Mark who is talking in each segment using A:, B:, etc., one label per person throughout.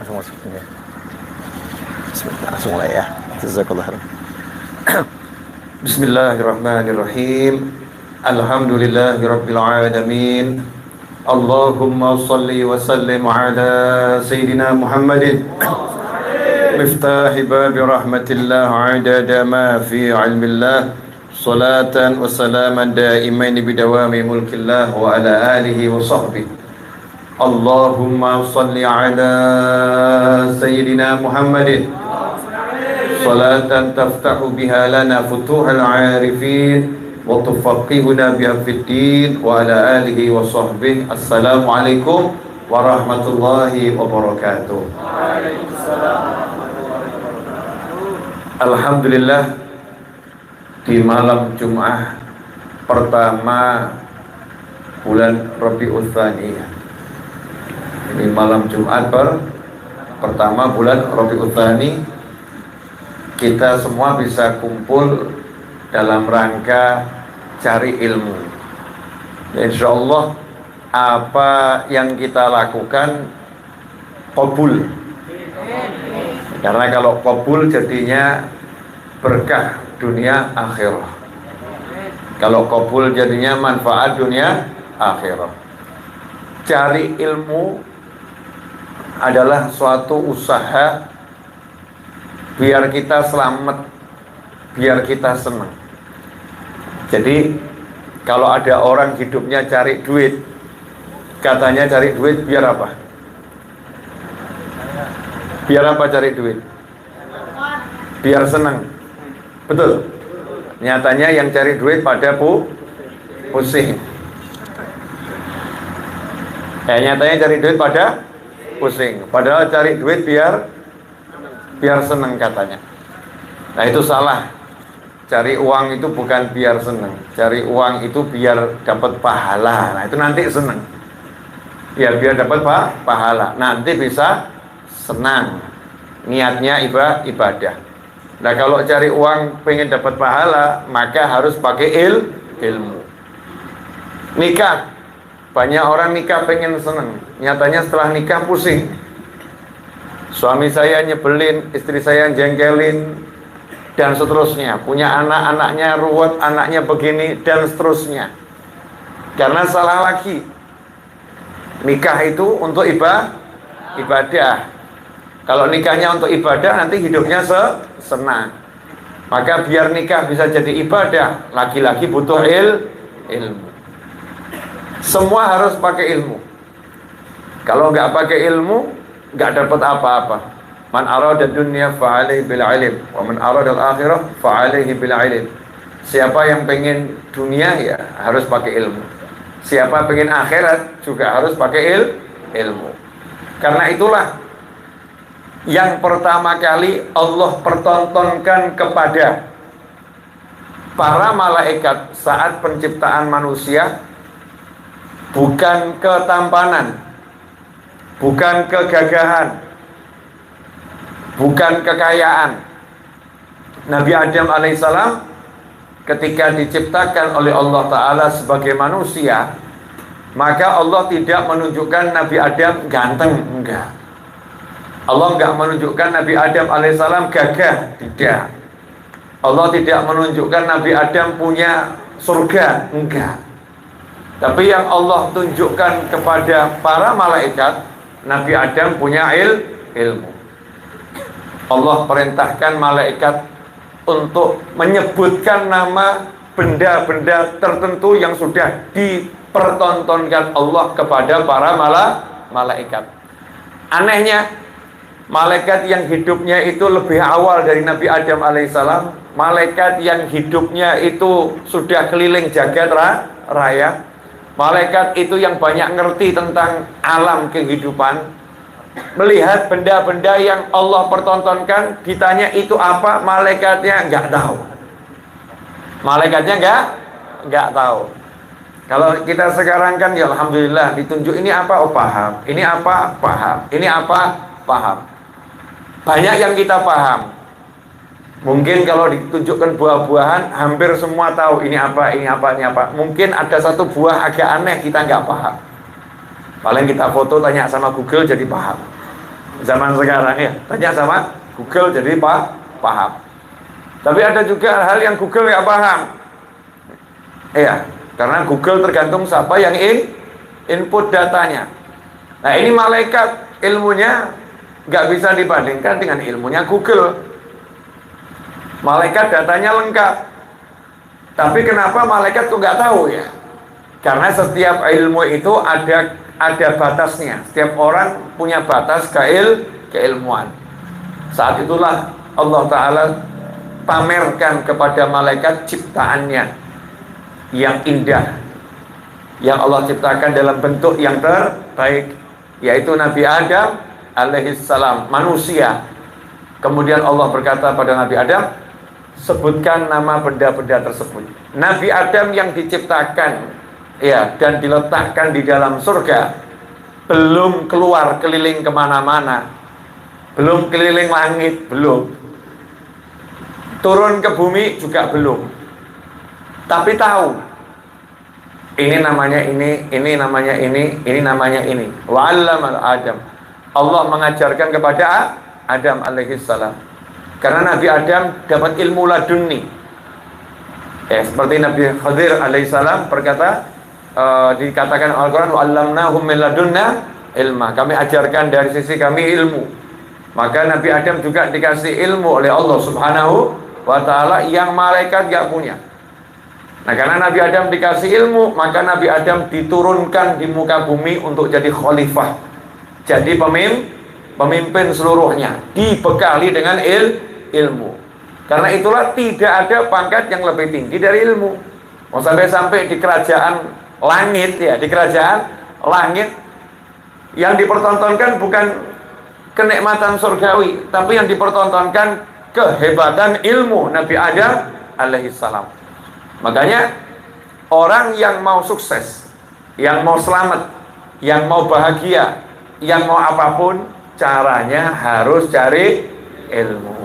A: Langsung masuk ini. Bismillah, langsung mulai ya. Jazakallah khairan. Bismillahirrahmanirrahim. Alhamdulillahirabbil alamin. Allahumma shalli wa sallim ala sayyidina Muhammadin miftahi babi rahmatillah adada ma fi ilmillah salatan wa salaman daimain bidawami mulkillah wa ala alihi wa sahbihi. Allahumma shalli ala sayyidina Muhammadin salatan taftahu biha lana futuhal arifin wa tufaqqihuna biha fid din wa ala alihi wa sahbihi. Assalamualaikum warahmatullahi wabarakatuh. Alhamdulillah, di malam Jumat pertama bulan Rabiul Tsani. Ini malam Jumat pertama bulan Rabiul Tsani, kita semua bisa kumpul dalam rangka cari ilmu. Insya Allah apa yang kita lakukan qabul. Karena kalau qabul jadinya berkah dunia akhirah. Kalau qabul jadinya manfaat dunia akhirah. Cari ilmu adalah suatu usaha biar kita selamat, biar kita senang. Jadi kalau ada orang hidupnya cari duit, katanya cari duit biar apa? Biar apa cari duit? Biar senang. Betul? Nyatanya yang cari duit pada pusing. Nyatanya cari duit pada pusing. Padahal cari duit biar senang katanya. Nah itu salah. Cari uang itu bukan biar senang. Cari uang itu biar dapat pahala. Nah itu nanti senang. Ya biar dapat pahala. Nanti bisa senang. Niatnya ibadah. Nah kalau cari uang pengen dapat pahala, maka harus pakai ilmu. Nikah. Banyak orang nikah pengen senang. Nyatanya setelah nikah pusing. Suami saya nyebelin, istri saya jengkelin, dan seterusnya. Punya anak-anaknya ruwet, anaknya begini, dan seterusnya. Karena salah lagi. Nikah itu untuk ibadah. Kalau nikahnya untuk ibadah, nanti hidupnya senang. Maka biar nikah bisa jadi ibadah, laki-laki butuh ilmu. Semua harus pakai ilmu. Kalau nggak pakai ilmu, nggak dapat apa-apa. Man arada dunya fa'alaihi bil ilm wa man arada al-akhirah fa'alaihi bil ilm. Siapa yang pengen dunia ya harus pakai ilmu. Siapa pengen akhirat juga harus pakai ilmu. Karena itulah yang pertama kali Allah pertontonkan kepada para malaikat saat penciptaan manusia bukan ketampanan, bukan kegagahan, bukan kekayaan. Nabi Adam alaihissalam ketika diciptakan oleh Allah Ta'ala sebagai manusia, maka Allah tidak menunjukkan Nabi Adam ganteng, enggak. Allah enggak menunjukkan Nabi Adam alaihissalam gagah, tidak. Allah tidak menunjukkan Nabi Adam punya surga, enggak. Tapi yang Allah tunjukkan kepada para malaikat, Nabi Adam punya ilmu. Allah perintahkan malaikat untuk menyebutkan nama benda-benda tertentu yang sudah dipertontonkan Allah kepada para malaikat. Anehnya, malaikat yang hidupnya itu lebih awal dari Nabi Adam alaihissalam, malaikat yang hidupnya itu sudah keliling jagat raya, malaikat itu yang banyak ngerti tentang alam kehidupan, melihat benda-benda yang Allah pertontonkan, ditanya itu apa, malaikatnya nggak tahu. Malaikatnya nggak tahu. Kalau kita sekarang kan ya alhamdulillah ditunjuk ini apa, oh paham. Ini apa, paham. Ini apa, paham. Banyak yang kita paham. Mungkin kalau ditunjukkan buah-buahan, hampir semua tahu ini apa, ini apa, ini apa. Mungkin ada satu buah agak aneh, kita nggak paham. Paling kita foto, tanya sama Google, jadi paham. zaman sekarang ya. Tanya sama Google jadi paham. Tapi ada juga hal yang Google nggak paham. Iya, karena Google tergantung siapa yang input datanya. Nah ini malaikat ilmunya nggak bisa dibandingkan dengan ilmunya Google. Malaikat datanya lengkap. Tapi kenapa malaikat kok nggak tahu ya? Karena setiap ilmu itu ada batasnya. Setiap orang punya batas keilmuan. Saat itulah Allah Ta'ala pamerkan kepada malaikat ciptaannya yang indah, yang Allah ciptakan dalam bentuk yang terbaik, yaitu Nabi Adam alaihissalam, manusia. Kemudian Allah berkata pada Nabi Adam, sebutkan nama benda-benda tersebut. Nabi Adam yang diciptakan ya dan diletakkan di dalam surga, belum keluar keliling kemana-mana, belum keliling langit, belum turun ke bumi juga belum, tapi tahu ini namanya ini namanya ini namanya ini. Wa'allama Adam, Allah mengajarkan kepada Adam alaihissalam, karena Nabi Adam dapat ilmu laduni ya, seperti Nabi Khadir alaihissalam berkata, dikatakan Al-Quran, wa'allamnahum min ladunna ilma, kami ajarkan dari sisi kami ilmu. Maka Nabi Adam juga dikasih ilmu oleh Allah Subhanahu wa ta'ala yang malaikat gak punya. Nah karena Nabi Adam dikasih ilmu, maka Nabi Adam diturunkan di muka bumi untuk jadi khalifah, jadi pemimpin seluruhnya, dibekali dengan ilmu. Karena itulah tidak ada pangkat yang lebih tinggi dari ilmu. Mau sampai di kerajaan langit ya, di kerajaan langit yang dipertontonkan bukan kenikmatan surgawi, tapi yang dipertontonkan kehebatan ilmu Nabi Adam alaihissalam. Makanya orang yang mau sukses, yang mau selamat, yang mau bahagia, yang mau apapun, caranya harus cari ilmu.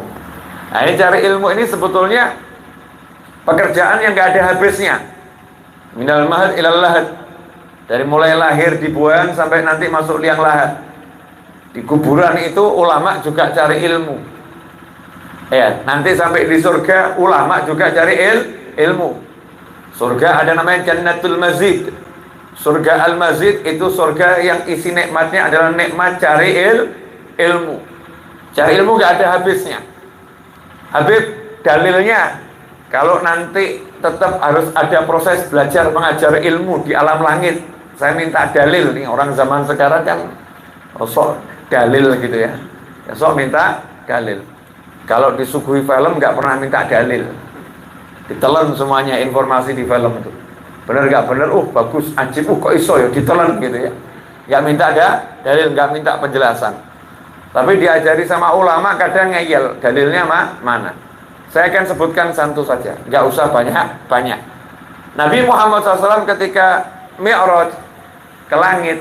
A: Nah ini cari ilmu ini sebetulnya pekerjaan yang gak ada habisnya. Minal mahad ilal lahad, dari mulai lahir dibuang sampai nanti masuk liang lahat. Di kuburan itu ulama juga cari ilmu ya, nanti sampai di surga ulama juga cari ilmu. Surga ada namanya Jannatul Mazid, surga Al-Mazid, itu surga yang isi nikmatnya adalah nikmat cari ilmu. Cari ilmu gak ada habisnya. Habib, dalilnya kalau nanti tetap harus ada proses belajar mengajar ilmu di alam langit, saya minta dalil nih. Orang zaman sekarang kan sok dalil gitu ya, sok minta dalil. Kalau disuguhi film nggak pernah minta dalil, ditelan semuanya informasi di film itu. Bener nggak bener, bagus, anjir, kok iso ya, ditelan gitu ya. Nggak minta ada dalil, nggak minta penjelasan. Tapi diajari sama ulama kadang ngeyel, dalilnya mana? Saya akan sebutkan satu saja, nggak usah banyak. Nabi Muhammad SAW ketika Mi'raj ke langit,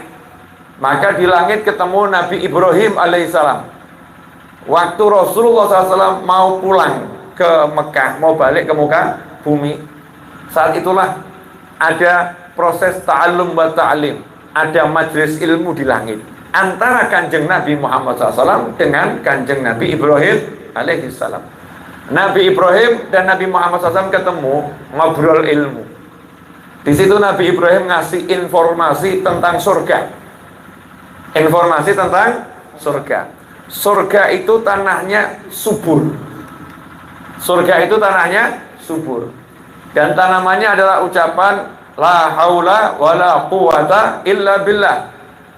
A: maka di langit ketemu Nabi Ibrahim alaihissalam. Waktu Rasulullah SAW mau pulang ke Mekah, mau balik ke muka bumi, saat itulah ada proses ta'allum wa ta'lim, ada majelis ilmu di langit antara kanjeng Nabi Muhammad SAW dengan kanjeng Nabi Ibrahim alaihissalam. Nabi Ibrahim dan Nabi Muhammad SAW ketemu, ngobrol ilmu. Di situ Nabi Ibrahim ngasih informasi tentang surga. Informasi tentang surga. Surga itu tanahnya subur. Surga itu tanahnya subur. Dan tanamannya adalah ucapan la haula wala quwata illa billah.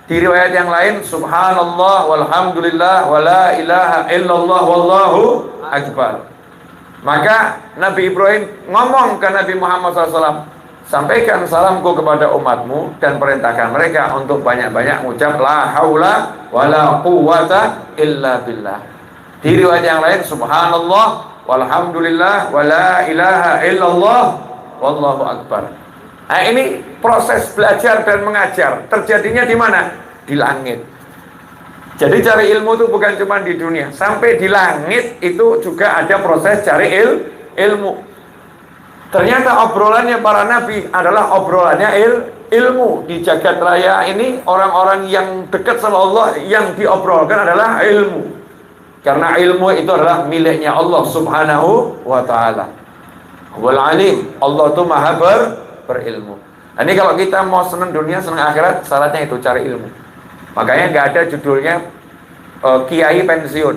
A: Di riwayat yang lain, subhanallah walhamdulillah wala ilaha illallah wallahu akbar. Maka Nabi Ibrahim ngomong ke Nabi Muhammad SAW, sampaikan salamku kepada umatmu dan perintahkan mereka untuk banyak-banyak mengucap la haula wala quwata illa billah. Di riwayat yang lain, subhanallah walhamdulillah wala ilaha illallah wallahu akbar. Nah ini proses belajar dan mengajar terjadinya di mana? Di langit. Jadi cari ilmu itu bukan cuma di dunia, sampai di langit itu juga ada proses cari ilmu. Ternyata obrolannya para nabi adalah obrolannya ilmu di jagat raya ini, orang-orang yang dekat sama Allah yang diobrolkan adalah ilmu. Karena ilmu itu adalah miliknya Allah Subhanahu wa ta'ala. Wal alim, Allah itu maha berilmu. Nah, ini kalau kita mau senang dunia, senang akhirat, syaratnya itu cari ilmu. Makanya nggak ada judulnya kiai pensiun,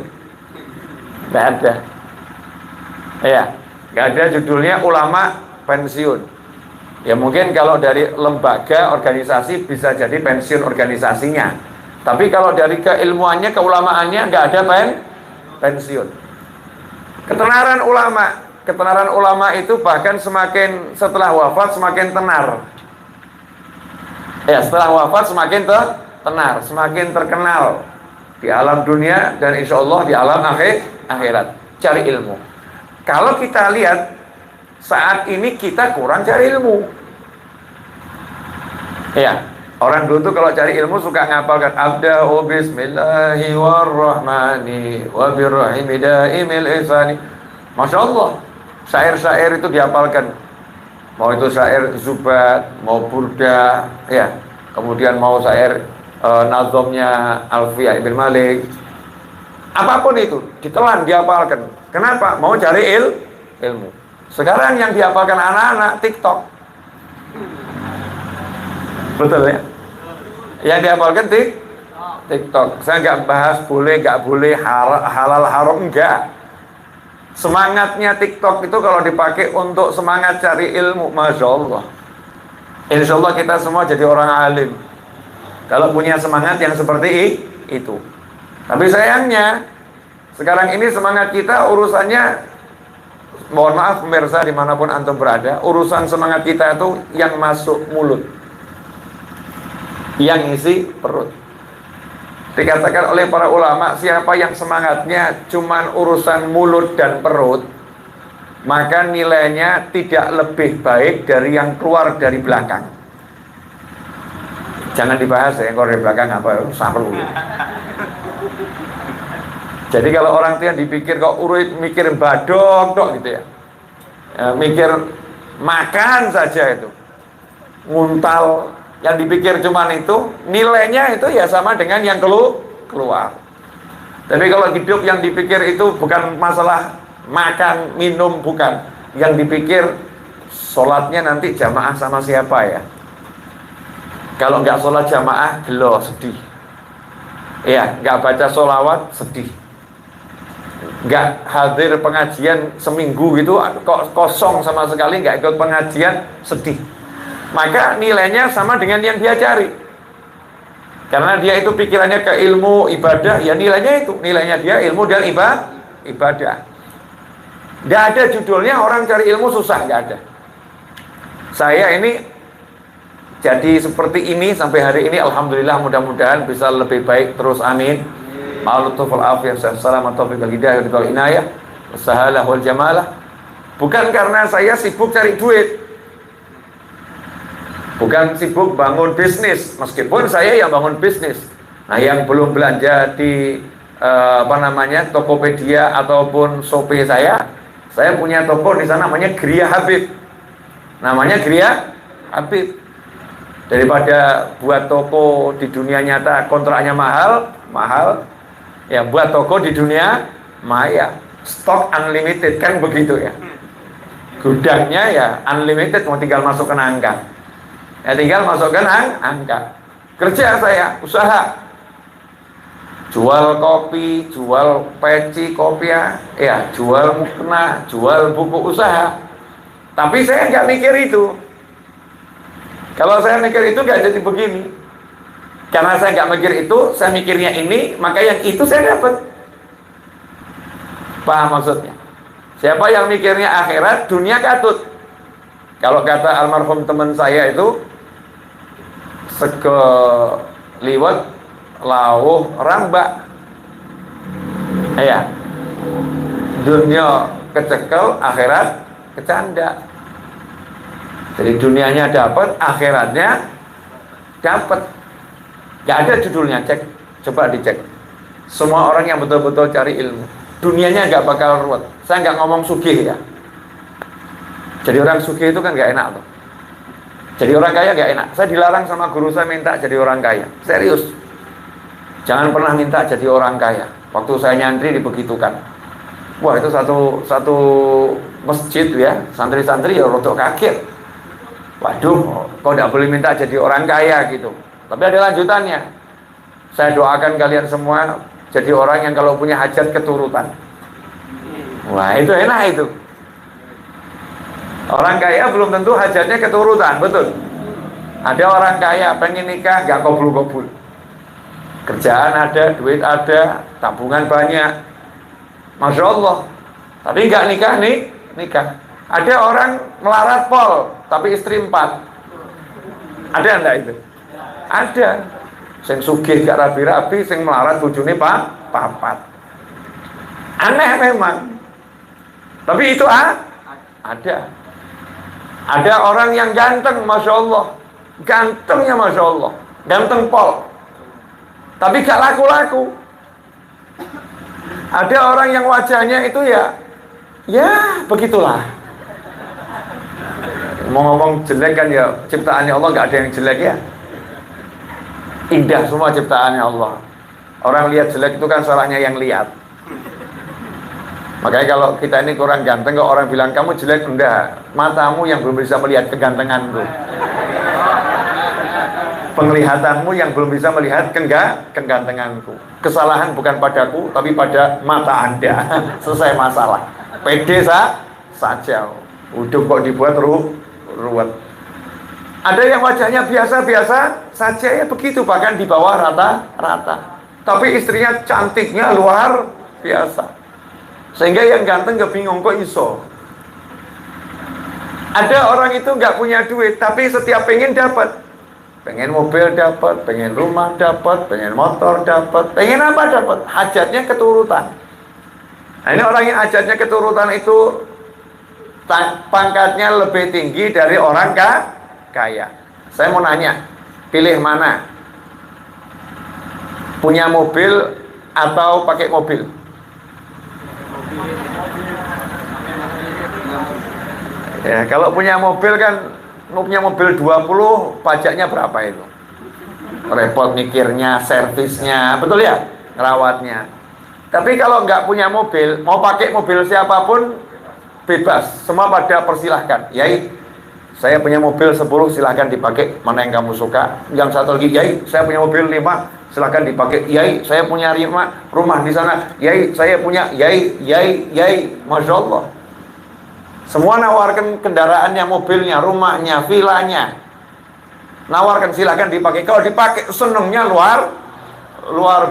A: nggak ada. Ya, nggak ada judulnya ulama pensiun. Ya mungkin kalau dari lembaga organisasi bisa jadi pensiun organisasinya. Tapi kalau dari keilmuannya, keulamaannya nggak ada pensiun. Ketenaran ulama itu bahkan semakin setelah wafat semakin tenar. Ya, setelah wafat semakin tenar, semakin terkenal di alam dunia dan insya Allah di alam akhirat. Cari ilmu. Kalau kita lihat saat ini kita kurang cari ilmu. Ya, orang dulu tuh kalau cari ilmu suka ngapalkan abda'u bismillahi warrahmani wabirrahimi daimil ihsani. Masya Allah, syair-syair itu dihafalkan. Mau itu syair Zubat, mau burda, ya. Kemudian mau syair nazomnya Alfiyah Ibn Malik. Apapun itu, ditelan, dihafalkan. Kenapa? Mau cari ilmu. Sekarang yang dihafalkan anak-anak TikTok. Betul ya? Yang dihafalkan TikTok. Saya nggak bahas boleh, nggak boleh, halal haram, enggak. Semangatnya TikTok itu kalau dipakai untuk semangat cari ilmu, Masya Allah. Insya Allah kita semua jadi orang alim kalau punya semangat yang seperti itu. Tapi sayangnya sekarang ini semangat kita urusannya, mohon maaf pemirsa dimanapun antum berada, urusan semangat kita itu yang masuk mulut, yang isi perut. Dikatakan oleh para ulama, siapa yang semangatnya cuman urusan mulut dan perut, maka nilainya tidak lebih baik dari yang keluar dari belakang. Jangan dibahas ya, yang keluar dari belakang apa, sampel. Jadi kalau orang itu yang dipikir kok urut mikir badok dok gitu ya, mikir makan saja itu, nguntal, yang dipikir cuman itu, nilainya itu ya sama dengan yang keluar. Tapi kalau hidup yang dipikir itu bukan masalah makan, minum, bukan. Yang dipikir sholatnya nanti jamaah sama siapa ya. Kalau nggak sholat jamaah, gelo, sedih. Ya, nggak baca sholawat, sedih. Nggak hadir pengajian seminggu gitu, kok kosong sama sekali, nggak ikut pengajian, sedih. Maka nilainya sama dengan yang dia cari. Karena dia itu pikirannya ke ilmu, ibadah, ya nilainya itu. Nilainya dia ilmu dan ibadah. Nggak ada judulnya orang cari ilmu susah, nggak ada. Saya ini jadi seperti ini sampai hari ini, alhamdulillah, mudah-mudahan bisa lebih baik terus, amin. Ma'alutuful afiyah, salam taufiq wal hidayah wal inayah, wassahalah wal jamalah. Bukan karena saya sibuk cari duit, bukan sibuk bangun bisnis, meskipun saya yang bangun bisnis. Nah, yang belum belanja di Tokopedia ataupun Shopee saya punya toko di sana namanya Gria Habib. Namanya Gria Habib. Daripada buat toko di dunia nyata kontraknya mahal, ya buat toko di dunia maya, stok unlimited, kan begitu ya. Gudangnya ya unlimited, mau tinggal masukkan angka. Ya tinggal masukkan angka. Kerja saya, usaha. Jual kopi, jual peci kopiah, ya jual mukena, jual buku usaha. Tapi saya nggak mikir itu. Kalau saya mikir itu nggak jadi begini. Karena saya nggak mikir itu, saya mikirnya ini, maka yang itu saya dapat. Paham maksudnya? Siapa yang mikirnya akhirat, dunia katut. Kalau kata almarhum teman saya itu, sego liwet lawuh rambak. Ya. Dunia kecekel, akhirat kecanda. Jadi dunianya dapat, akhiratnya dapat. Gak ada judulnya, cek, coba dicek. Semua orang yang betul-betul cari ilmu, dunianya gak bakal ruwet. Saya gak ngomong sugih ya. Jadi orang sugih itu kan gak enak tuh. Jadi orang kaya gak enak. Saya dilarang sama guru saya minta jadi orang kaya. Serius. Jangan pernah minta jadi orang kaya. Waktu saya nyantri dibegitukan. Wah, itu satu masjid ya, santri-santri ya rotok kaget. Waduh, kok gak boleh minta jadi orang kaya gitu. Tapi ada lanjutannya. Saya doakan kalian semua jadi orang yang kalau punya hajat keturutan. Wah, itu enak itu. Orang kaya belum tentu hajatnya keturutan, betul. Ada orang kaya pengen nikah gak kobul-kobul. Kerjaan ada, duit ada, tabungan banyak, Masya Allah. Tapi gak nikah nih, nikah. Ada orang melarat pol, tapi istri 4. Ada enggak itu? Ada. Sing sugih gak rapi-rapi, sing melarat bojone papat. Aneh memang. Tapi itu ada. Ada orang yang ganteng, Masya Allah. Gantengnya Masya Allah. Ganteng pol. Tapi gak laku-laku. Ada orang yang wajahnya itu ya begitulah. Mau ngomong jelek kan ya, ciptaannya Allah gak ada yang jelek ya. Indah semua ciptaannya Allah. Orang lihat jelek itu kan salahnya yang lihat. Makanya kalau kita ini kurang ganteng, kalau orang bilang kamu jelek, enggak, matamu yang belum bisa melihat kegantenganku, penglihatanmu yang belum bisa melihat kegantenganku. Kesalahan bukan padaku, tapi pada mata Anda. Selesai masalah. Pede saja. Udah kok dibuat ruwet. Ada yang wajahnya biasa-biasa saja ya begitu, bahkan di bawah rata-rata. Tapi istrinya cantiknya luar biasa. Sehingga yang ganteng gak bingung kok iso. Ada orang itu gak punya duit, tapi setiap pengen dapat. Pengen mobil dapat, pengen rumah dapat, pengen motor dapat, pengen apa dapat. Hajatnya keturutan. Nah, ini orang yang hajatnya keturutan itu pangkatnya lebih tinggi dari orang kaya. Saya mau nanya, pilih mana? Punya mobil atau pakai mobil? Ya, kalau punya mobil kan, punya mobil 20, pajaknya berapa itu? Repot mikirnya, servisnya, betul ya? Ngerawatnya. Tapi kalau nggak punya mobil, mau pakai mobil siapapun, bebas. Semua pada persilahkan. Yai, saya punya mobil 10, silahkan dipakai. Mana yang kamu suka? Yang satu lagi, Yai, saya punya mobil 5, silahkan dipakai. Yai, saya punya rumah di sana. Yai, saya punya. Yai. Masya Allah. Semua nawarkan kendaraannya, mobilnya, rumahnya, vilanya. Nawarkan, silahkan dipakai. Kalau dipakai, senengnya luar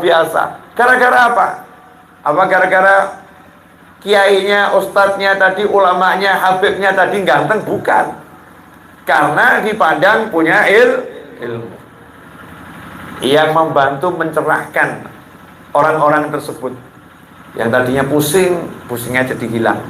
A: biasa. Gara-gara apa? Apa gara-gara kiainya, ustadznya tadi, ulamanya, habibnya tadi ganteng? Bukan. Karena dipandang punya ilmu yang membantu mencerahkan orang-orang tersebut. Yang tadinya pusingnya jadi hilang.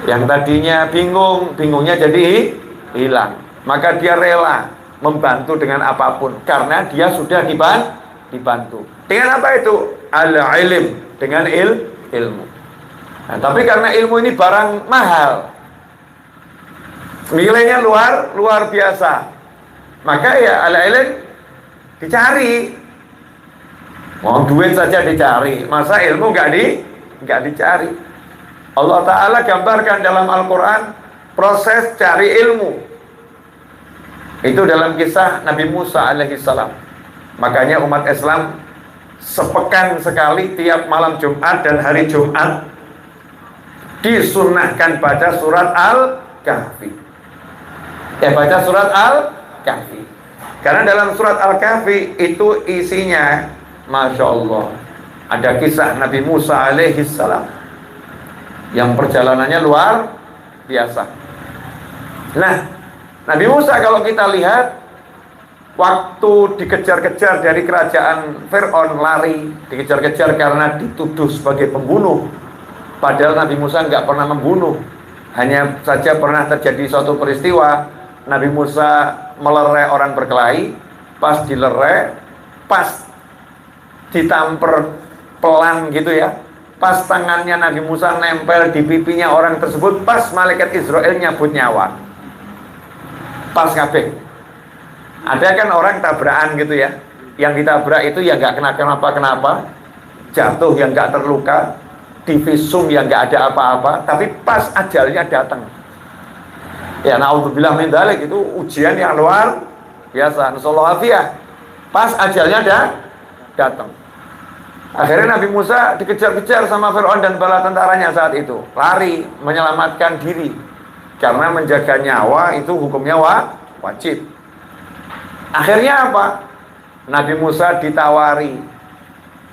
A: Yang tadinya bingungnya jadi hilang. Maka dia rela membantu dengan apapun, karena dia sudah dibantu. Dengan apa itu? Al-ilm, dengan ilmu. Nah, tapi karena ilmu ini barang mahal, nilainya luar biasa, maka ya al-ilm dicari. Mau duit saja dicari, masa ilmu nggak dicari? Allah Ta'ala gambarkan dalam Al-Quran proses cari ilmu. Itu dalam kisah Nabi Musa alaihissalam. Makanya umat Islam sepekan sekali tiap malam Jumat dan hari Jumat disunnahkan baca surat Al-Kahfi. Baca surat Al-Kahfi. Karena dalam surat Al-Kahfi itu isinya, Masya Allah, ada kisah Nabi Musa alaihissalam yang perjalanannya luar biasa. Nah, Nabi Musa kalau kita lihat, waktu dikejar-kejar dari kerajaan Fir'aun, lari, dikejar-kejar karena dituduh sebagai pembunuh. Padahal Nabi Musa nggak pernah membunuh. Hanya saja pernah terjadi suatu peristiwa, Nabi Musa melerai orang berkelahi. Pas dilerai, pas ditamper pelan gitu ya, pas tangannya Nabi Musa nempel di pipinya orang tersebut, pas malaikat Israel nyabut nyawa. pas kabeh. Ada kan orang tabrakan gitu ya, yang ditabrak itu ya nggak kenapa-kenapa, jatuh yang nggak terluka, divisum yang nggak ada apa-apa, tapi pas ajalnya datang. Ya naudzubillah min dzalik, itu ujian yang luar biasa. Nasallahu afiyah. Pas ajalnya datang. Akhirnya Nabi Musa dikejar-kejar sama Fir'aun dan bala tentaranya saat itu. Lari, menyelamatkan diri. Karena menjaga nyawa itu hukumnya wajib. Akhirnya apa? Nabi Musa ditawari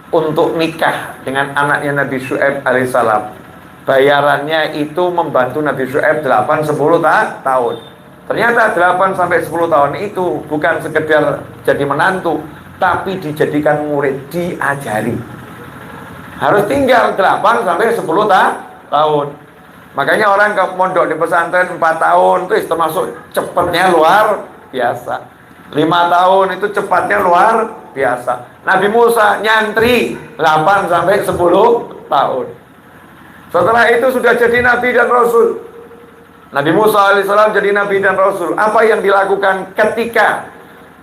A: untuk nikah dengan anaknya Nabi Syu'aib alaihissalam. Bayarannya itu membantu Nabi Syu'aib 8-10 tahun. Ternyata 8-10 tahun itu bukan sekedar jadi menantu, tapi dijadikan murid, diajari. Harus tinggal 8-10 tahun. Makanya orang ke mondok di pesantren 4 tahun itu termasuk cepatnya luar biasa. 5 tahun itu cepatnya luar biasa. Nabi Musa nyantri 8-10 tahun. Setelah itu sudah jadi Nabi dan Rasul. Nabi Musa alaihissalam jadi Nabi dan Rasul. Apa yang dilakukan ketika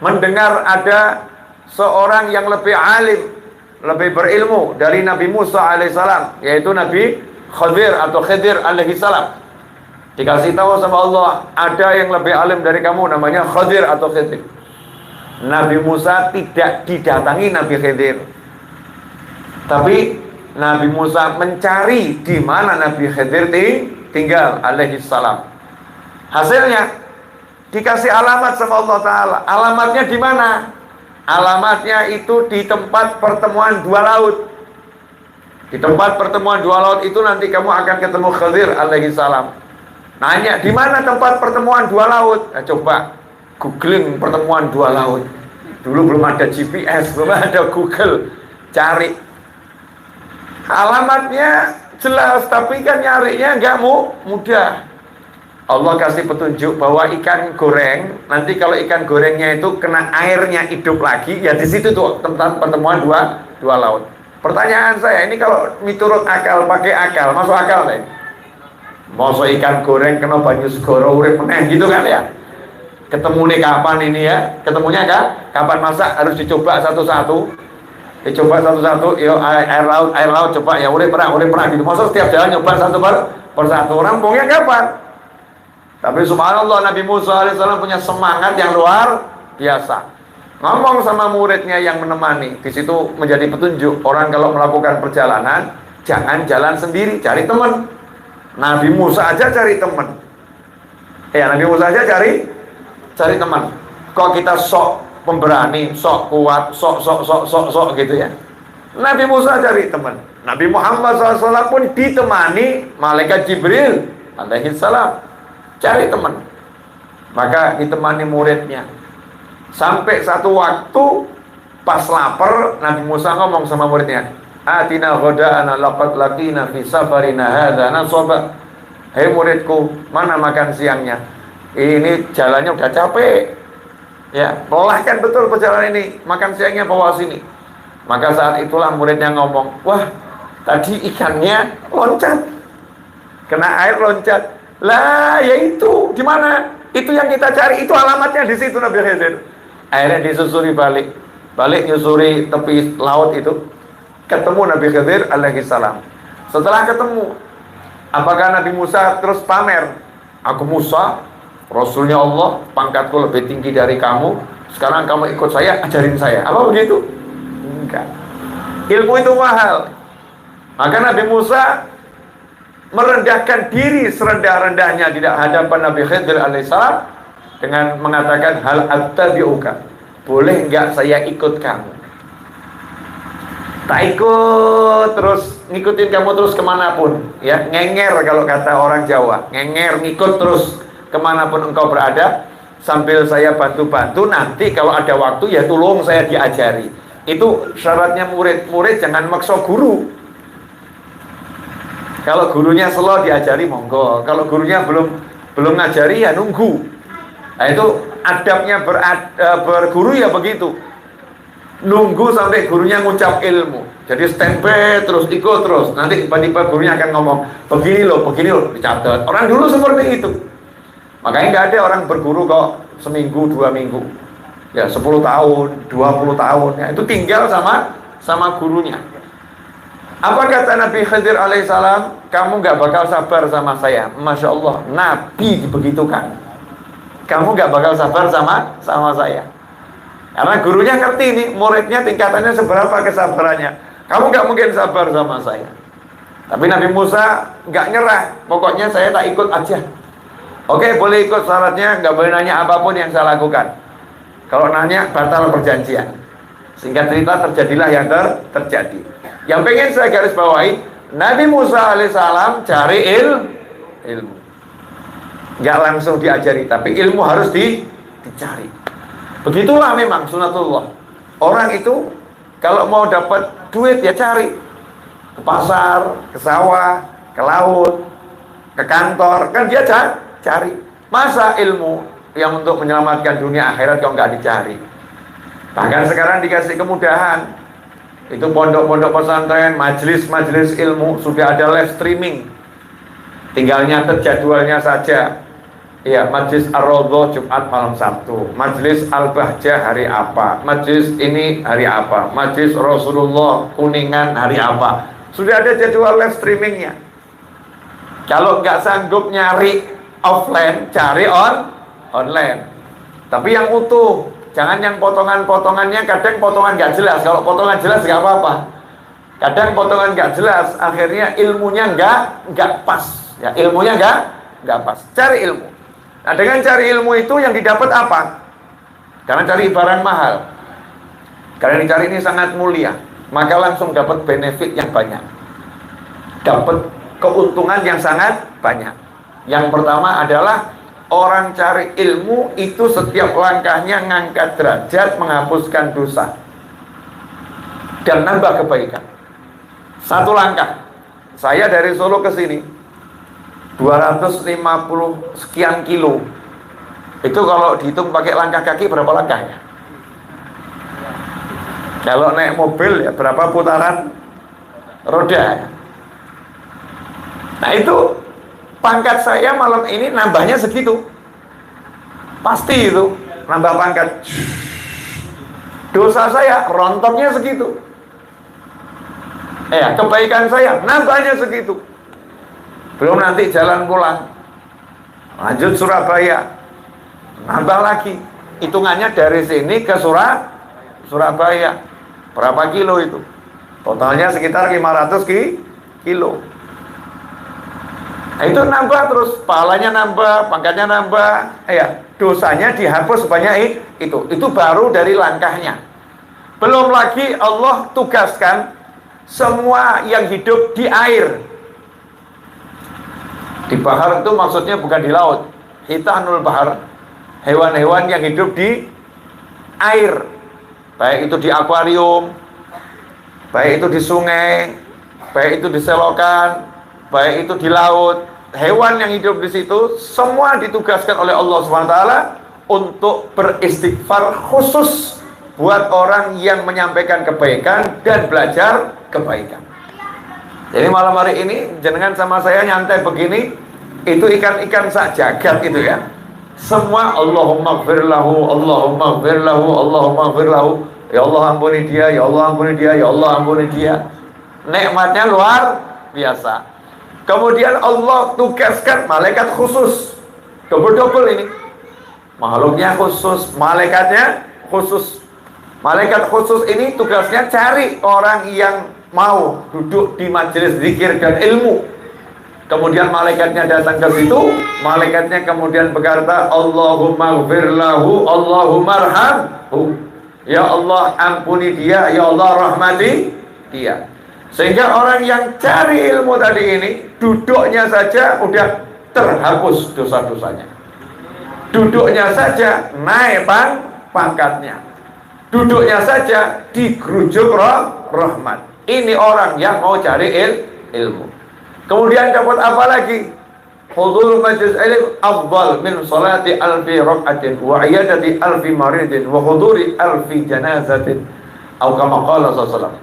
A: mendengar ada seorang yang lebih alim, lebih berilmu dari Nabi Musa alaihissalam, yaitu Nabi Khidir atau Khidir alaihissalam. Dikasih tahu sama Allah, ada yang lebih alim dari kamu, namanya Khidir atau Khidir. Nabi Musa tidak didatangi Nabi Khidir, tapi Nabi Musa mencari di mana Nabi Khidir tinggal alaihissalam. Hasilnya dikasih alamat sama Allah Ta'ala. Alamatnya di mana? Alamatnya itu di tempat pertemuan dua laut. Di tempat pertemuan dua laut itu nanti kamu akan ketemu Khidir alaihissalam. Nanya, di mana tempat pertemuan dua laut? Nah, coba googling pertemuan dua laut. Dulu belum ada GPS, belum ada Google. Cari. Alamatnya jelas, tapi kan nyarinya nggak mudah. Allah kasih petunjuk bahwa ikan goreng, nanti kalau ikan gorengnya itu kena airnya hidup lagi, ya di situ tuh tempat pertemuan dua laut. Pertanyaan saya, ini kalau miturut akal, pakai akal, masuk akal deh. Masuk ikan goreng kena banyu segoro urip meneh gitu kan ya? Ketemu nih kapan ini ya? Ketemunya kan? Kapan masak harus dicoba satu-satu. Dicoba satu-satu, yo air laut coba ya, urip perang gitu. Masa setiap jalan nyoba satu persatu, orang punya kapan? Tapi subhanallah, Nabi Musa alaihissalam punya semangat yang luar biasa. Ngomong sama muridnya yang menemani, di situ menjadi petunjuk orang kalau melakukan perjalanan jangan jalan sendiri, cari teman. Nabi Musa aja cari teman. Ya, Nabi Musa aja cari teman. Kok kita sok pemberani, sok kuat, sok gitu ya. Nabi Musa cari teman. Nabi Muhammad SAW pun ditemani malaikat Jibril alaihissalam, cari teman. Maka ditemani muridnya. Sampai satu waktu pas lapar, Nabi Musa ngomong sama muridnya, "Atina ghoda'ana laqad laqina fi safarina hadza nasaba." Hei muridku, mana makan siangnya? Ini jalannya udah capek. Ya, melelahkan betul perjalanan ini. Makan siangnya bawa sini. Maka saat itulah muridnya ngomong, wah, tadi ikannya loncat, kena air loncat. Lah, ya itu di mana? Itu yang kita cari. Itu alamatnya di situ Nabi Khidir. Akhirnya disusuri balik nyusuri tepi laut itu, ketemu Nabi Khidir alaihissalam. Setelah ketemu, apakah Nabi Musa terus pamer? Aku Musa, Rasulnya Allah, pangkatku lebih tinggi dari kamu. Sekarang kamu ikut saya, ajarin saya. Apa begitu? Enggak. Ilmu itu mahal. Maka Nabi Musa merendahkan diri serendah-rendahnya di hadapan Nabi Khidir alaihissalam dengan mengatakan, hal attabi'uka, boleh enggak saya ikut kamu? Tak ikut terus, ngikutin kamu terus kemanapun. Ya, ngenger kalau kata orang Jawa, ngenger, ngikut terus kemanapun engkau berada, sambil saya bantu-bantu. Nanti kalau ada waktu ya tolong saya diajari. Itu syaratnya murid jangan maksa guru. Kalau gurunya slow diajari monggo, kalau gurunya belum ngajari ya nunggu. Nah itu adabnya berguru ya begitu, nunggu sampai gurunya ngucap ilmu. Jadi standby terus, ikut terus. Nanti tiba-tiba gurunya akan ngomong begini loh, dicatat. Orang dulu seperti itu. Makanya nggak ada orang berguru kok seminggu, 2 minggu. Ya 10 tahun, 20 tahun. Ya, itu tinggal sama gurunya. Apa kata Nabi Khidir alaihissalam? Kamu nggak bakal sabar sama saya. Masya Allah, Nabi dibegitukan. Kamu nggak bakal sabar sama saya. Karena gurunya ngerti nih, muridnya tingkatannya seberapa kesabarannya. Kamu nggak mungkin sabar sama saya. Tapi Nabi Musa nggak nyerah. Pokoknya saya tak ikut aja. Oke, boleh ikut, syaratnya nggak boleh nanya apapun yang saya lakukan. Kalau nanya, batal perjanjian. Singkat cerita, terjadilah yang terjadi. Yang pengen saya garis bawahi, Nabi Musa alaihissalam cari ilmu. Nggak langsung diajari, tapi ilmu harus dicari. Begitulah memang sunatullah. Orang itu kalau mau dapat duit ya cari. Ke pasar, ke sawah, ke laut, ke kantor, kan dia cari. Masa ilmu yang untuk menyelamatkan dunia akhirat kalau nggak dicari? Bahkan sekarang dikasih kemudahan. Itu pondok-pondok pesantren, majelis-majelis ilmu sudah ada live streaming. Tinggal nyatet jadwalnya saja. Ya, Majelis Ar-Raudhah Jumat malam Sabtu, Majelis Al-Bahjah hari apa, Majelis ini hari apa, Majelis Rasulullah Kuningan hari apa. Sudah ada jadwal live streamingnya. Kalau nggak sanggup nyari offline, cari online. Tapi yang utuh, jangan yang potongan-potongannya. Kadang potongan nggak jelas. Kalau potongan jelas nggak apa-apa. Kadang potongan nggak jelas, akhirnya ilmunya nggak pas. Ya, ilmunya nggak pas. Cari ilmu. Nah, dengan cari ilmu itu yang didapat apa? Karena cari barang mahal. Karena dicari ini sangat mulia, maka langsung dapat benefit yang banyak. Dapat keuntungan yang sangat banyak. Yang pertama adalah orang cari ilmu itu setiap langkahnya ngangkat derajat, menghapuskan dosa, dan nambah kebaikan. Satu langkah, saya dari Solo ke sini 250 sekian kilo. Itu kalau dihitung pakai langkah kaki berapa langkahnya? Kalau naik mobil ya berapa putaran roda? Nah itu pangkat saya malam ini nambahnya segitu. Pasti itu nambah pangkat. Dosa saya rontoknya segitu. Kebaikan saya nambahnya segitu. Belum nanti jalan pulang, lanjut Surabaya, nambah lagi. Hitungannya dari sini ke Surabaya berapa kilo itu? Totalnya sekitar 500 kilo. Nah, itu nambah terus, pahalanya nambah, pangkatnya nambah, dosanya dihapus sebanyak itu. Itu baru dari langkahnya. Belum lagi Allah tugaskan semua yang hidup di air. Di bahar itu maksudnya bukan di laut. Hitanul bahar, hewan-hewan yang hidup di air, baik itu di akuarium, baik itu di sungai, baik itu di selokan, baik itu di laut. Hewan yang hidup di situ semua ditugaskan oleh Allah SWT untuk beristighfar khusus buat orang yang menyampaikan kebaikan dan belajar kebaikan. Jadi malam hari ini jenengan sama saya nyantai begini, itu ikan-ikan sak jagat itu ya. Semua Allahumma gfirlahu, Allahumma gfirlahu, Allahumma gfirlahu. Ya Allah ampuni dia, ya Allah ampuni dia, ya Allah ampuni dia. Nikmatnya luar biasa. Kemudian Allah tugaskan malaikat khusus. Double-double ini. Makhluknya khusus, malaikatnya khusus. Malaikat khusus ini tugasnya cari orang yang mau duduk di majelis zikir dan ilmu. Kemudian malaikatnya datang ke situ, malaikatnya kemudian berkata, Allahumma gfirlahu, Allahumma arhamhu. Ya Allah ampuni dia, ya Allah rahmati dia. Sehingga orang yang cari ilmu tadi ini, duduknya saja udah terhapus dosa-dosanya. Duduknya saja naik pangkatnya. Duduknya saja digerujuk rahmat. Ini orang yang mau cari ilmu. Kemudian dapat apa lagi? Hudhur majlis ilm afdal min salati alfi rak'atin wa iyadati alfi maridin wa huduri alfi janazatin. Atau kama qala sallallahu.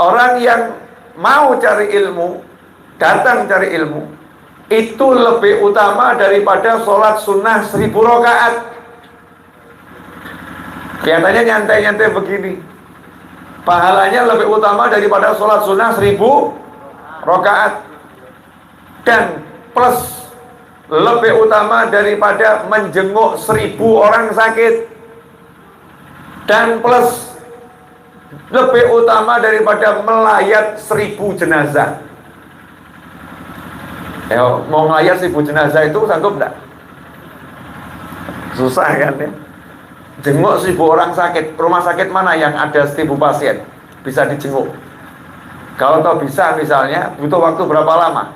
A: Orang yang mau cari ilmu, datang cari ilmu, itu lebih utama daripada sholat sunnah 1000 rakaat. Kelihatannya nyantai-nyantai begini, pahalanya lebih utama daripada sholat sunnah 1000 rakaat, dan plus lebih utama daripada menjenguk 1000 orang sakit, dan plus lebih utama daripada melayat 1000 jenazah. Ya, mau melayat 1000 jenazah itu sanggup enggak? Susah kan ya? Jenguk 1000 orang sakit, rumah sakit mana yang ada 1000 pasien bisa dijenguk? Kalau toh bisa, misalnya butuh waktu berapa lama?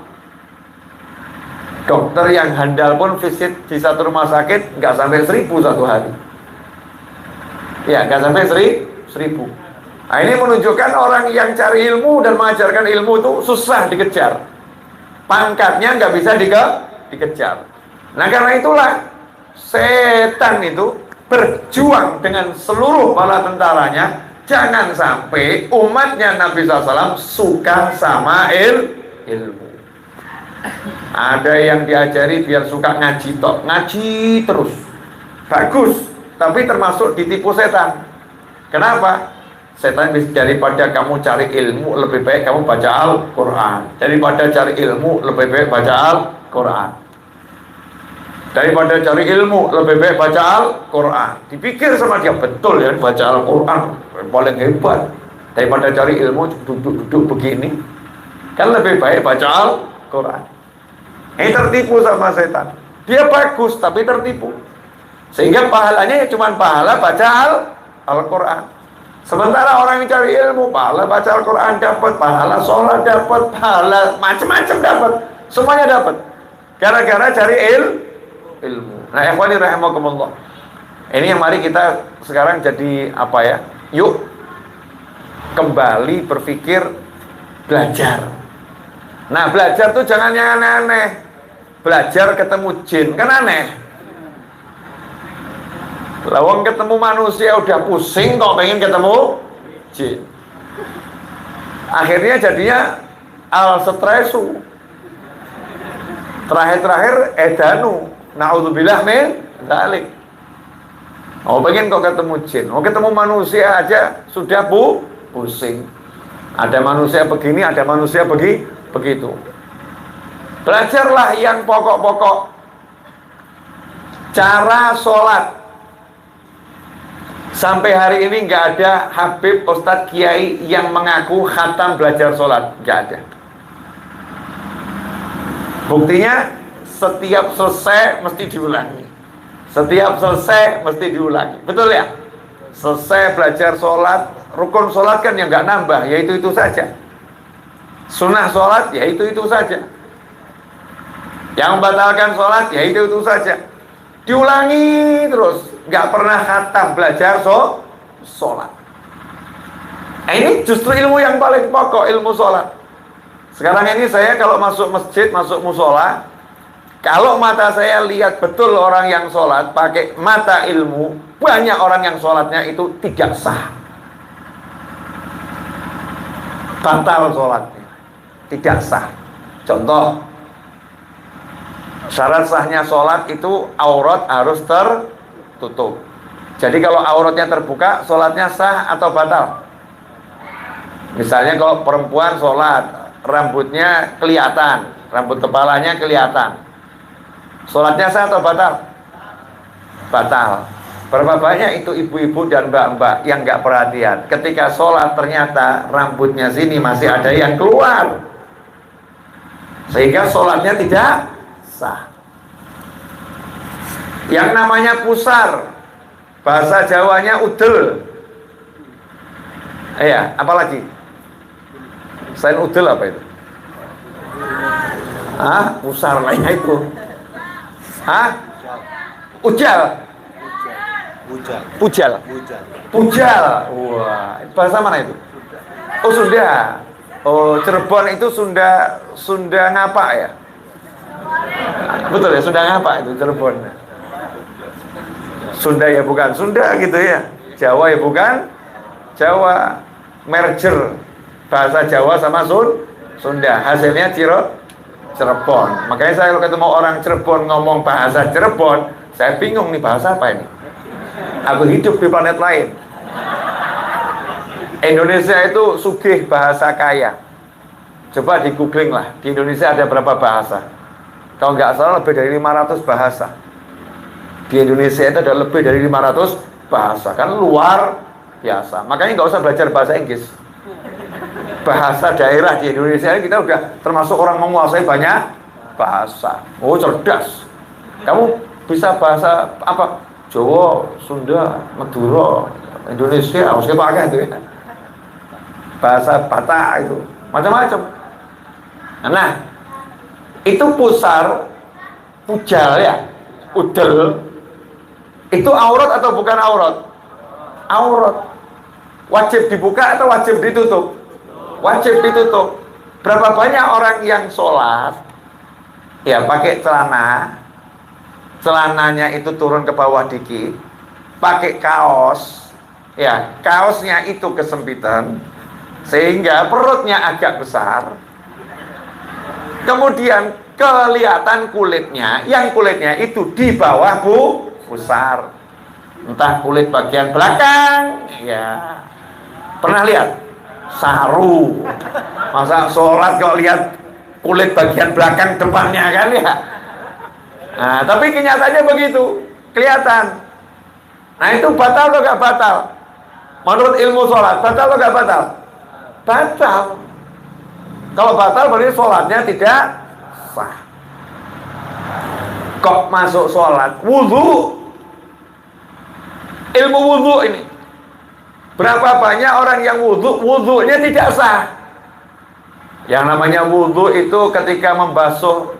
A: Dokter yang handal pun visit di satu rumah sakit nggak sampai 1000 satu hari. Ya, nggak sampai 1000. Nah, ini menunjukkan orang yang cari ilmu dan mengajarkan ilmu itu susah dikejar. Pangkatnya nggak bisa dikejar. Nah, karena itulah setan itu berjuang dengan seluruh bala tentaranya. Jangan sampai umatnya Nabi SAW suka sama ilmu. Ada yang diajari biar suka ngaji tok, ngaji terus, bagus, tapi termasuk ditipu setan. Kenapa? Setan daripada kamu cari ilmu, lebih baik kamu baca Al-Quran. Daripada cari ilmu, lebih baik baca Al-Quran. Daripada cari ilmu, lebih baik baca Al-Quran. Dipikir sama dia, betul ya, baca Al-Quran paling hebat. Daripada cari ilmu, duduk begini, kan lebih baik baca Al-Quran. Ini tertipu sama setan. Dia bagus, tapi tertipu. Sehingga pahalanya ya cuma pahala baca Al-Quran. Sementara orang yang cari ilmu, pahala baca Al-Quran dapat, pahala sholat dapat, pahala macam-macam dapat, semuanya dapat. Gara-gara cari ilmu. Nah, ikhwani rahimakumullah. Ini yang mari kita sekarang jadi apa ya? Yuk kembali berpikir, belajar. Nah, belajar tuh jangan yang aneh-aneh. Belajar ketemu jin kan aneh. Lawang ketemu manusia udah pusing kok pengen ketemu jin. Akhirnya jadinya al-stresu. Terakhir edanu. Na'udzubillah min dzalik. Oh, pengen kok ketemu jin. Oh, ketemu manusia aja sudah pusing. Ada manusia begini, ada manusia begitu. Belajarlah yang pokok-pokok. Cara sholat. Sampai hari ini nggak ada Habib, Ustadz, Kiai yang mengaku khatam belajar sholat. Nggak ada. Buktinya setiap selesai mesti diulangi. Setiap selesai mesti diulangi. Betul ya? Selesai belajar sholat, rukun sholat kan yang nggak nambah, yaitu itu saja. Sunnah sholat, yaitu itu saja. Yang membatalkan sholat, yaitu itu saja. Diulangi terus, nggak pernah khatam belajar sholat. Nah, ini justru ilmu yang paling pokok, ilmu sholat. Sekarang ini saya kalau masuk masjid, masuk musola, kalau mata saya lihat betul orang yang sholat pakai mata ilmu, banyak orang yang sholatnya itu tidak sah, batal sholatnya, tidak sah. Contoh, syarat sahnya sholat itu aurat harus tertutup. Jadi kalau auratnya terbuka, sholatnya sah atau batal? Misalnya kalau perempuan sholat, rambutnya kelihatan, rambut kepalanya kelihatan, sholatnya sah atau batal? Batal. Berapa banyak itu ibu-ibu dan mbak-mbak yang nggak perhatian, ketika sholat ternyata rambutnya sini masih ada yang keluar, sehingga sholatnya tidak sah. Yang namanya pusar, bahasa Jawanya udel. Iya, apalagi? Selain udel apa itu? Pusar lainnya itu. Ujal. Pujal. Wah, bahasa mana itu? Oh, Sunda. Oh, Cirebon itu Sunda ngapa ya? Betul ya, Sunda ngapa itu Cirebon? Sunda ya bukan Sunda gitu ya. Jawa ya bukan Jawa. Merger bahasa Jawa sama Sunda, hasilnya Cirebon. Makanya saya kalau ketemu orang Cirebon ngomong bahasa Cirebon, saya bingung nih bahasa apa ini. Aku hidup di planet lain. Indonesia itu sugih bahasa kaya. Coba di googling lah, di Indonesia ada berapa bahasa? Kalau nggak salah lebih dari 500 bahasa. Di Indonesia itu ada lebih dari 500 bahasa, kan luar biasa. Makanya nggak usah belajar bahasa Inggris. Bahasa daerah di Indonesia ini kita udah termasuk orang menguasai banyak bahasa. Oh, cerdas. Kamu bisa bahasa apa? Jawa, Sunda, Madura, Indonesia, harusnya pakai itu ya. Bahasa Batak itu, macam-macam. Nah, itu pusar, pujal ya, udel. Itu aurat atau bukan aurat? Aurat. Wajib dibuka atau wajib ditutup? Wajib ditutup. Berapa banyak orang yang sholat ya pakai celana, celananya itu turun ke bawah dikit, pakai kaos, ya kaosnya itu kesempitan sehingga perutnya agak besar, kemudian kelihatan kulitnya, yang kulitnya itu di bawah besar, entah kulit bagian belakang, ya pernah lihat? Saru, masa sholat kalau lihat kulit bagian belakang depannya kan ya. Nah, tapi kenyataannya begitu, kelihatan. Nah, itu batal atau gak batal? Menurut ilmu sholat, batal atau gak batal? Batal. Kalau batal berarti sholatnya tidak sah. Kok masuk sholat? Wudhu. Ilmu wudhu ini. Berapa banyak orang yang wudhunya tidak sah. Yang namanya wudhu itu ketika membasuh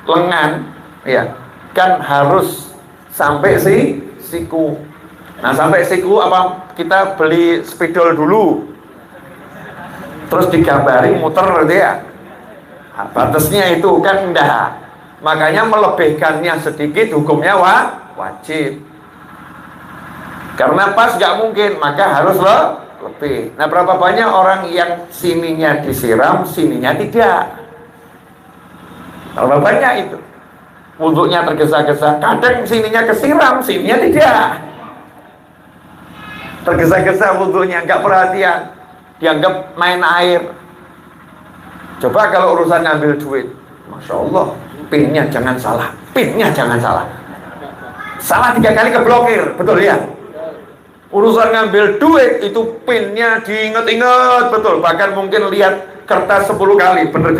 A: lengan, ya kan harus sampai siku. Nah, sampai siku apa? Kita beli spidol dulu, terus digambari muter dia. Nah, batasnya itu kan enggak. Makanya melebihkannya sedikit hukumnya wajib. Karena pas nggak mungkin, maka harus lebih. Nah, berapa banyak orang yang sininya disiram, sininya tidak. Berapa banyak itu? Wudhunya tergesa-gesa, kadang sininya kesiram, sininya tidak. Tergesa-gesa wudhunya, nggak perhatian, dianggap main air. Coba kalau urusan ngambil duit, Masya Allah, pinnya jangan salah, pinnya jangan salah. Salah 3 kali keblokir, betul ya? Urusan ngambil duit itu pinnya diinget-inget betul, bahkan mungkin lihat kertas 10 kali, bener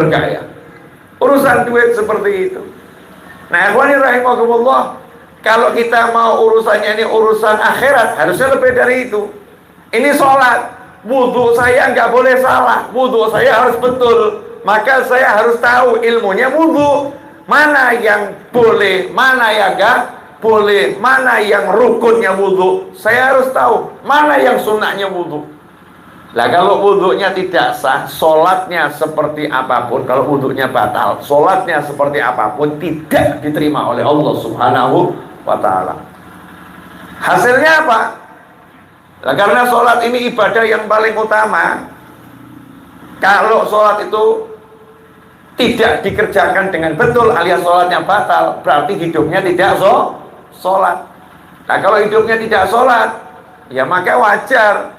A: gak ya? Urusan duit seperti itu. Nah, ikhwani rahimakumullah, kalau kita mau urusannya ini urusan akhirat, harusnya lebih dari itu. Ini sholat, wudhu saya nggak boleh salah, wudhu saya harus betul, maka saya harus tahu ilmunya wudhu, mana yang boleh, mana yang enggak boleh, mana yang rukunnya wudhu, saya harus tahu mana yang sunnahnya wudhu. Lah kalau wudhunya tidak sah, sholatnya seperti apapun, kalau wudhunya batal, sholatnya seperti apapun tidak diterima oleh Allah Subhanahu wa ta'ala. Hasilnya apa? Nah, karena sholat ini ibadah yang paling utama. Kalau sholat itu tidak dikerjakan dengan betul alias sholatnya batal, berarti hidupnya tidak sholat. Nah, kalau hidupnya tidak sholat, ya maka wajar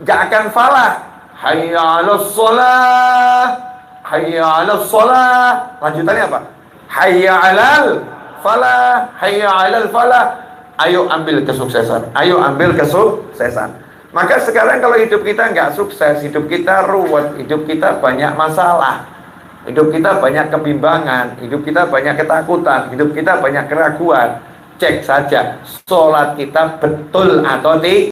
A: gak akan falah. Hayya 'alas shalah, hayya 'alas shalah. Lanjutannya apa? Hayya 'alal falah, hayya 'alal falah. Ayo ambil kesuksesan, ayo ambil kesuksesan. Maka sekarang kalau hidup kita nggak sukses, hidup kita ruwet, hidup kita banyak masalah, hidup kita banyak kebimbangan, hidup kita banyak ketakutan, hidup kita banyak keraguan, cek saja sholat kita betul atau tidak.